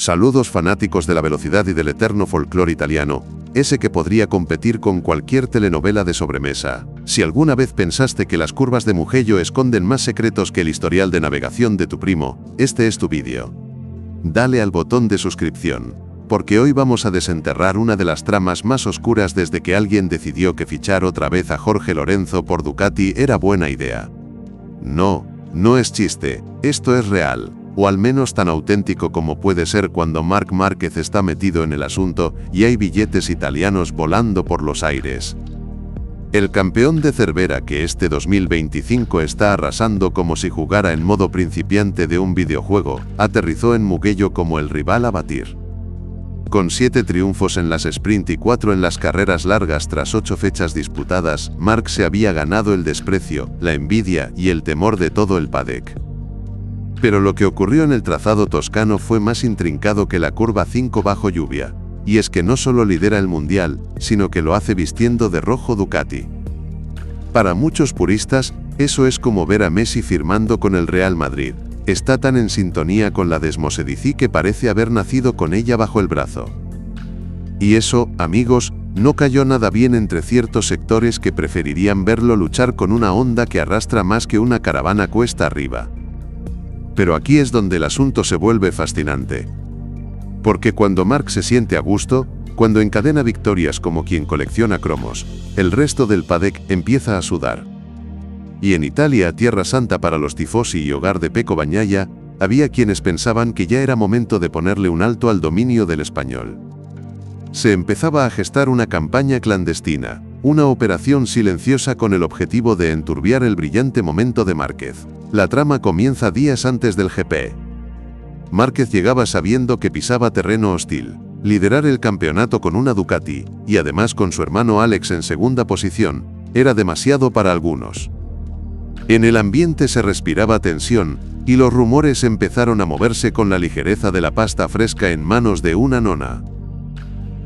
Saludos fanáticos de la velocidad y del eterno folclore italiano, ese que podría competir con cualquier telenovela de sobremesa. Si alguna vez pensaste que las curvas de Mugello esconden más secretos que el historial de navegación de tu primo, este es tu vídeo. Dale al botón de suscripción, porque hoy vamos a desenterrar una de las tramas más oscuras desde que alguien decidió que fichar otra vez a Jorge Lorenzo por Ducati era buena idea. No, no es chiste, esto es real. O al menos tan auténtico como puede ser cuando Marc Márquez está metido en el asunto y hay billetes italianos volando por los aires. El campeón de Cervera que este 2025 está arrasando como si jugara en modo principiante de un videojuego, aterrizó en Mugello como el rival a batir. Con 7 triunfos en las sprint y 4 en las carreras largas tras 8 fechas disputadas, Marc se había ganado el desprecio, la envidia y el temor de todo el paddock. Pero lo que ocurrió en el trazado toscano fue más intrincado que la curva 5 bajo lluvia, y es que no solo lidera el mundial, sino que lo hace vistiendo de rojo Ducati. Para muchos puristas, eso es como ver a Messi firmando con el Real Madrid. Está tan en sintonía con la Desmosedici que parece haber nacido con ella bajo el brazo. Y eso, amigos, no cayó nada bien entre ciertos sectores que preferirían verlo luchar con una Honda que arrastra más que una caravana cuesta arriba. Pero aquí es donde el asunto se vuelve fascinante. Porque cuando Marc se siente a gusto, cuando encadena victorias como quien colecciona cromos, el resto del paddock empieza a sudar. Y en Italia, tierra santa para los tifosi y hogar de Pecco Bagnaia, había quienes pensaban que ya era momento de ponerle un alto al dominio del español. Se empezaba a gestar una campaña clandestina, una operación silenciosa con el objetivo de enturbiar el brillante momento de Márquez. La trama comienza días antes del GP. Márquez llegaba sabiendo que pisaba terreno hostil. Liderar el campeonato con una Ducati, y además con su hermano Alex en segunda posición, era demasiado para algunos. En el ambiente se respiraba tensión, y los rumores empezaron a moverse con la ligereza de la pasta fresca en manos de una nona.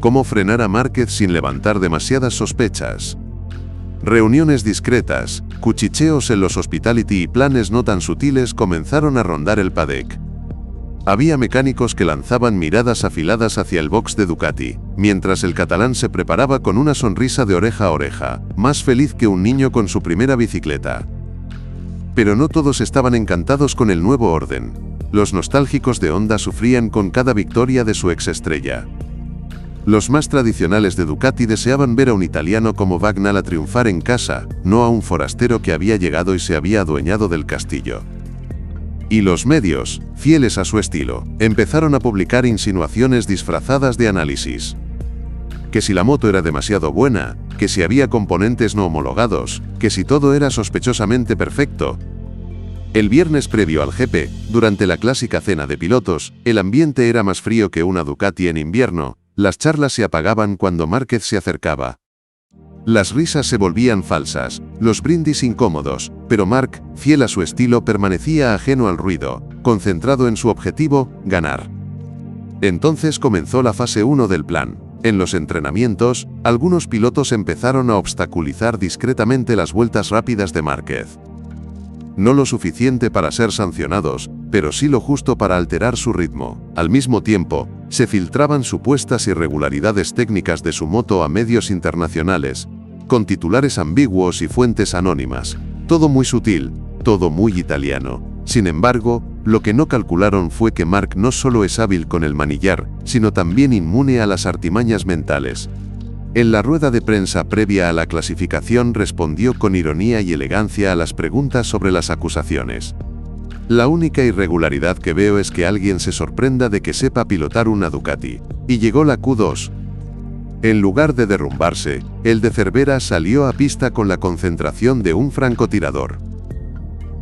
¿Cómo frenar a Márquez sin levantar demasiadas sospechas? Reuniones discretas, cuchicheos en los hospitality y planes no tan sutiles comenzaron a rondar el paddock. Había mecánicos que lanzaban miradas afiladas hacia el box de Ducati, mientras el catalán se preparaba con una sonrisa de oreja a oreja, más feliz que un niño con su primera bicicleta. Pero no todos estaban encantados con el nuevo orden. Los nostálgicos de Honda sufrían con cada victoria de su exestrella. Los más tradicionales de Ducati deseaban ver a un italiano como Bagnala triunfar en casa, no a un forastero que había llegado y se había adueñado del castillo. Y los medios, fieles a su estilo, empezaron a publicar insinuaciones disfrazadas de análisis. Que si la moto era demasiado buena, que si había componentes no homologados, que si todo era sospechosamente perfecto. El viernes previo al GP, durante la clásica cena de pilotos, el ambiente era más frío que una Ducati en invierno. Las charlas se apagaban cuando Márquez se acercaba. Las risas se volvían falsas, los brindis incómodos, pero Marc, fiel a su estilo, permanecía ajeno al ruido, concentrado en su objetivo, ganar. Entonces comenzó la fase 1 del plan. En los entrenamientos, algunos pilotos empezaron a obstaculizar discretamente las vueltas rápidas de Márquez. No lo suficiente para ser sancionados, pero sí lo justo para alterar su ritmo. Al mismo tiempo, se filtraban supuestas irregularidades técnicas de su moto a medios internacionales, con titulares ambiguos y fuentes anónimas. Todo muy sutil, todo muy italiano. Sin embargo, lo que no calcularon fue que Marc no solo es hábil con el manillar, sino también inmune a las artimañas mentales. En la rueda de prensa previa a la clasificación respondió con ironía y elegancia a las preguntas sobre las acusaciones. La única irregularidad que veo es que alguien se sorprenda de que sepa pilotar una Ducati. Y llegó la Q2. En lugar de derrumbarse, el de Cervera salió a pista con la concentración de un francotirador.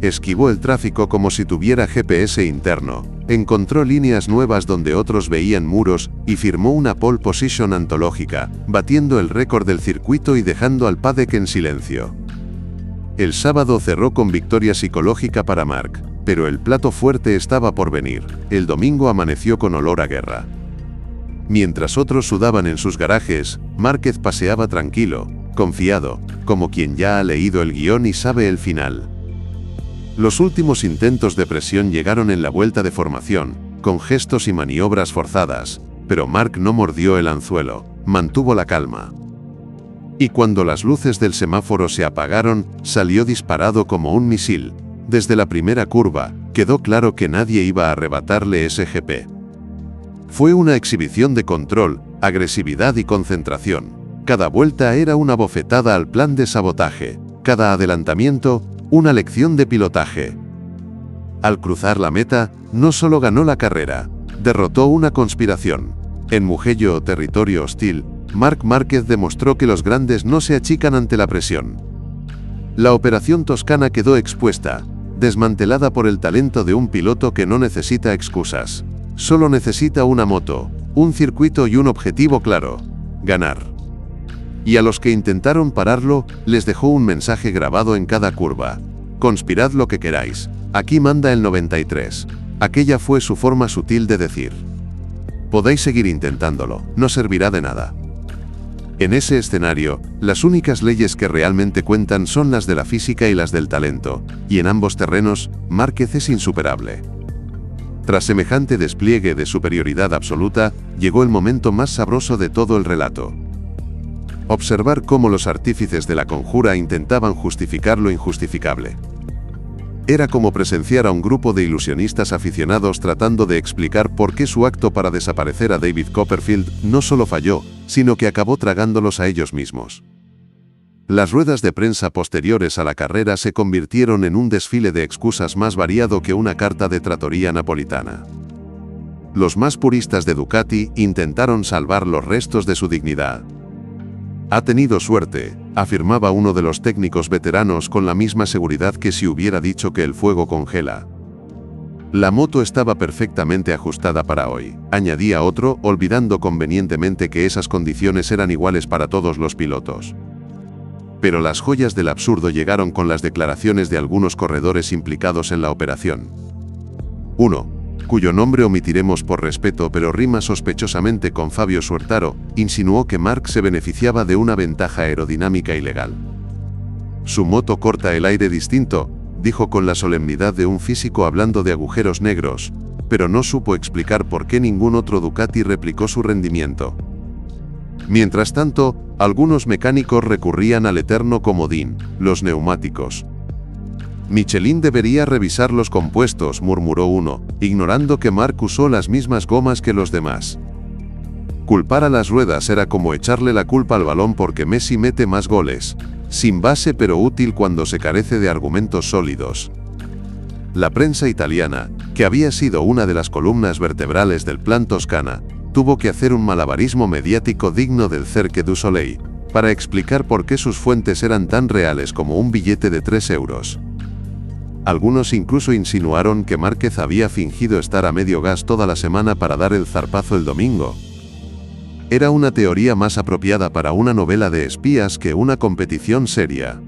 Esquivó el tráfico como si tuviera GPS interno, encontró líneas nuevas donde otros veían muros y firmó una pole position antológica, batiendo el récord del circuito y dejando al paddock en silencio. El sábado cerró con victoria psicológica para Marc, pero el plato fuerte estaba por venir. El domingo amaneció con olor a guerra. Mientras otros sudaban en sus garajes, Márquez paseaba tranquilo, confiado, como quien ya ha leído el guión y sabe el final. Los últimos intentos de presión llegaron en la vuelta de formación, con gestos y maniobras forzadas, pero Mark no mordió el anzuelo, mantuvo la calma. Y cuando las luces del semáforo se apagaron, salió disparado como un misil. Desde la primera curva, quedó claro que nadie iba a arrebatarle ese GP. Fue una exhibición de control, agresividad y concentración. Cada vuelta era una bofetada al plan de sabotaje, cada adelantamiento, una lección de pilotaje. Al cruzar la meta, no solo ganó la carrera, derrotó una conspiración. En Mugello, territorio hostil, Marc Márquez demostró que los grandes no se achican ante la presión. La Operación Toscana quedó expuesta, desmantelada por el talento de un piloto que no necesita excusas. Solo necesita una moto, un circuito y un objetivo claro: ganar. Y a los que intentaron pararlo, les dejó un mensaje grabado en cada curva: conspirad lo que queráis, aquí manda el 93. Aquella fue su forma sutil de decir: podéis seguir intentándolo, no servirá de nada. En ese escenario, las únicas leyes que realmente cuentan son las de la física y las del talento, y en ambos terrenos, Márquez es insuperable. Tras semejante despliegue de superioridad absoluta, llegó el momento más sabroso de todo el relato. Observar cómo los artífices de la conjura intentaban justificar lo injustificable. Era como presenciar a un grupo de ilusionistas aficionados tratando de explicar por qué su acto para desaparecer a David Copperfield no solo falló, sino que acabó tragándolos a ellos mismos. Las ruedas de prensa posteriores a la carrera se convirtieron en un desfile de excusas más variado que una carta de trattoria napolitana. Los más puristas de Ducati intentaron salvar los restos de su dignidad. Ha tenido suerte, afirmaba uno de los técnicos veteranos con la misma seguridad que si hubiera dicho que el fuego congela. La moto estaba perfectamente ajustada para hoy, añadía otro, olvidando convenientemente que esas condiciones eran iguales para todos los pilotos. Pero las joyas del absurdo llegaron con las declaraciones de algunos corredores implicados en la operación. Uno, cuyo nombre omitiremos por respeto pero rima sospechosamente con Fabio Suertaro, insinuó que Marc se beneficiaba de una ventaja aerodinámica ilegal. Su moto corta el aire distinto, dijo con la solemnidad de un físico hablando de agujeros negros, pero no supo explicar por qué ningún otro Ducati replicó su rendimiento. Mientras tanto, algunos mecánicos recurrían al eterno comodín: los neumáticos. Michelin debería revisar los compuestos, murmuró uno, ignorando que Marc usó las mismas gomas que los demás. Culpar a las ruedas era como echarle la culpa al balón porque Messi mete más goles, sin base pero útil cuando se carece de argumentos sólidos. La prensa italiana, que había sido una de las columnas vertebrales del Plan Toscana, tuvo que hacer un malabarismo mediático digno del Cirque du Soleil, para explicar por qué sus fuentes eran tan reales como un billete de 3 euros. Algunos incluso insinuaron que Márquez había fingido estar a medio gas toda la semana para dar el zarpazo el domingo. Era una teoría más apropiada para una novela de espías que una competición seria.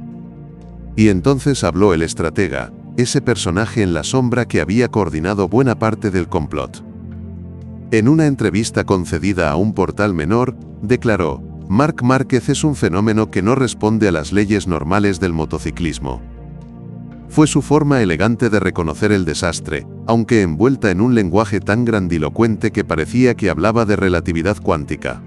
Y entonces habló el estratega, ese personaje en la sombra que había coordinado buena parte del complot. En una entrevista concedida a un portal menor, declaró: Marc Márquez es un fenómeno que no responde a las leyes normales del motociclismo. Fue su forma elegante de reconocer el desastre, aunque envuelta en un lenguaje tan grandilocuente que parecía que hablaba de relatividad cuántica.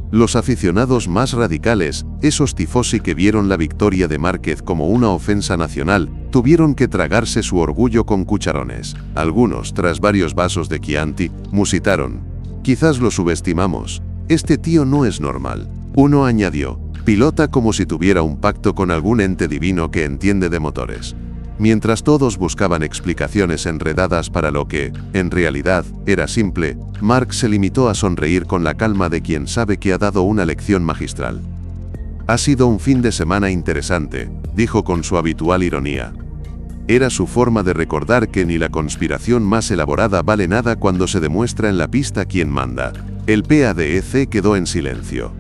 Los aficionados más radicales, esos tifosi que vieron la victoria de Márquez como una ofensa nacional, tuvieron que tragarse su orgullo con cucharones. Algunos, tras varios vasos de Chianti, musitaron: quizás lo subestimamos, este tío no es normal. Uno añadió: pilota como si tuviera un pacto con algún ente divino que entiende de motores. Mientras todos buscaban explicaciones enredadas para lo que, en realidad, era simple, Marc se limitó a sonreír con la calma de quien sabe que ha dado una lección magistral. Ha sido un fin de semana interesante, dijo con su habitual ironía. Era su forma de recordar que ni la conspiración más elaborada vale nada cuando se demuestra en la pista quién manda. El PADEC quedó en silencio.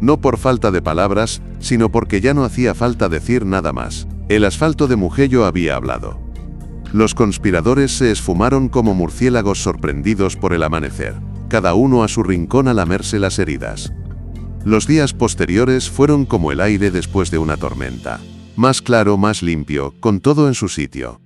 No por falta de palabras, sino porque ya no hacía falta decir nada más. El asfalto de Mugello había hablado. Los conspiradores se esfumaron como murciélagos sorprendidos por el amanecer, cada uno a su rincón a lamerse las heridas. Los días posteriores fueron como el aire después de una tormenta. Más claro, más limpio, con todo en su sitio.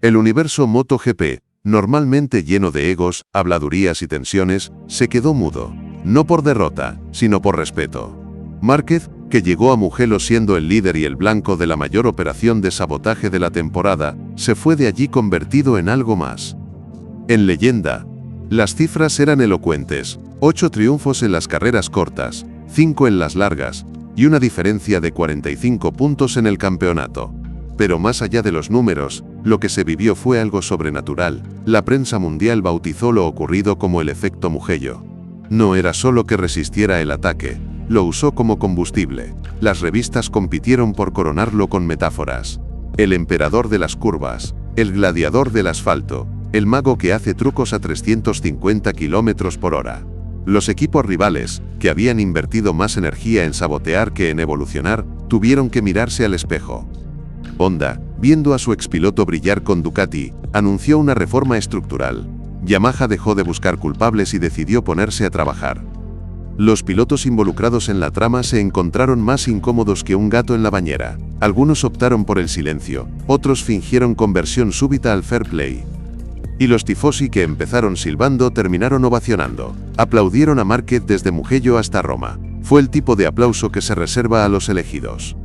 El universo MotoGP, normalmente lleno de egos, habladurías y tensiones, se quedó mudo. No por derrota, sino por respeto. Márquez, que llegó a Mugello siendo el líder y el blanco de la mayor operación de sabotaje de la temporada, se fue de allí convertido en algo más. En leyenda, las cifras eran elocuentes: 8 triunfos en las carreras cortas, 5 en las largas, y una diferencia de 45 puntos en el campeonato. Pero más allá de los números, lo que se vivió fue algo sobrenatural. La prensa mundial bautizó lo ocurrido como el efecto Mugello. No era solo que resistiera el ataque, lo usó como combustible. Las revistas compitieron por coronarlo con metáforas. El emperador de las curvas, el gladiador del asfalto, el mago que hace trucos a 350 km por hora. Los equipos rivales, que habían invertido más energía en sabotear que en evolucionar, tuvieron que mirarse al espejo. Honda, viendo a su expiloto brillar con Ducati, anunció una reforma estructural. Yamaha dejó de buscar culpables y decidió ponerse a trabajar. Los pilotos involucrados en la trama se encontraron más incómodos que un gato en la bañera. Algunos optaron por el silencio, otros fingieron conversión súbita al fair play. Y los tifosi que empezaron silbando terminaron ovacionando. Aplaudieron a Márquez desde Mugello hasta Roma. Fue el tipo de aplauso que se reserva a los elegidos.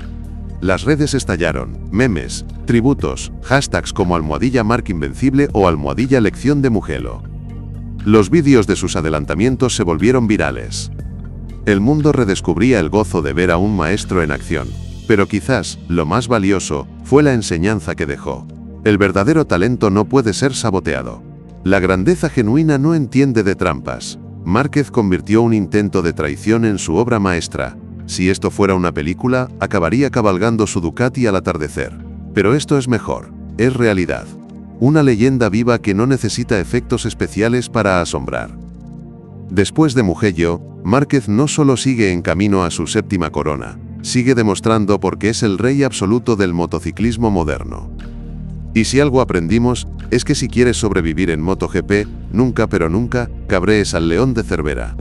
Las redes estallaron, memes, tributos, hashtags como #MarcInvencible o #Lección de Mugello. Los vídeos de sus adelantamientos se volvieron virales. El mundo redescubría el gozo de ver a un maestro en acción. Pero quizás, lo más valioso, fue la enseñanza que dejó. El verdadero talento no puede ser saboteado. La grandeza genuina no entiende de trampas. Márquez convirtió un intento de traición en su obra maestra. Si esto fuera una película, acabaría cabalgando su Ducati al atardecer. Pero esto es mejor, es realidad. Una leyenda viva que no necesita efectos especiales para asombrar. Después de Mugello, Márquez no solo sigue en camino a su 7ª corona, sigue demostrando por qué es el rey absoluto del motociclismo moderno. Y si algo aprendimos, es que si quieres sobrevivir en MotoGP, nunca pero nunca, cabrees al león de Cervera.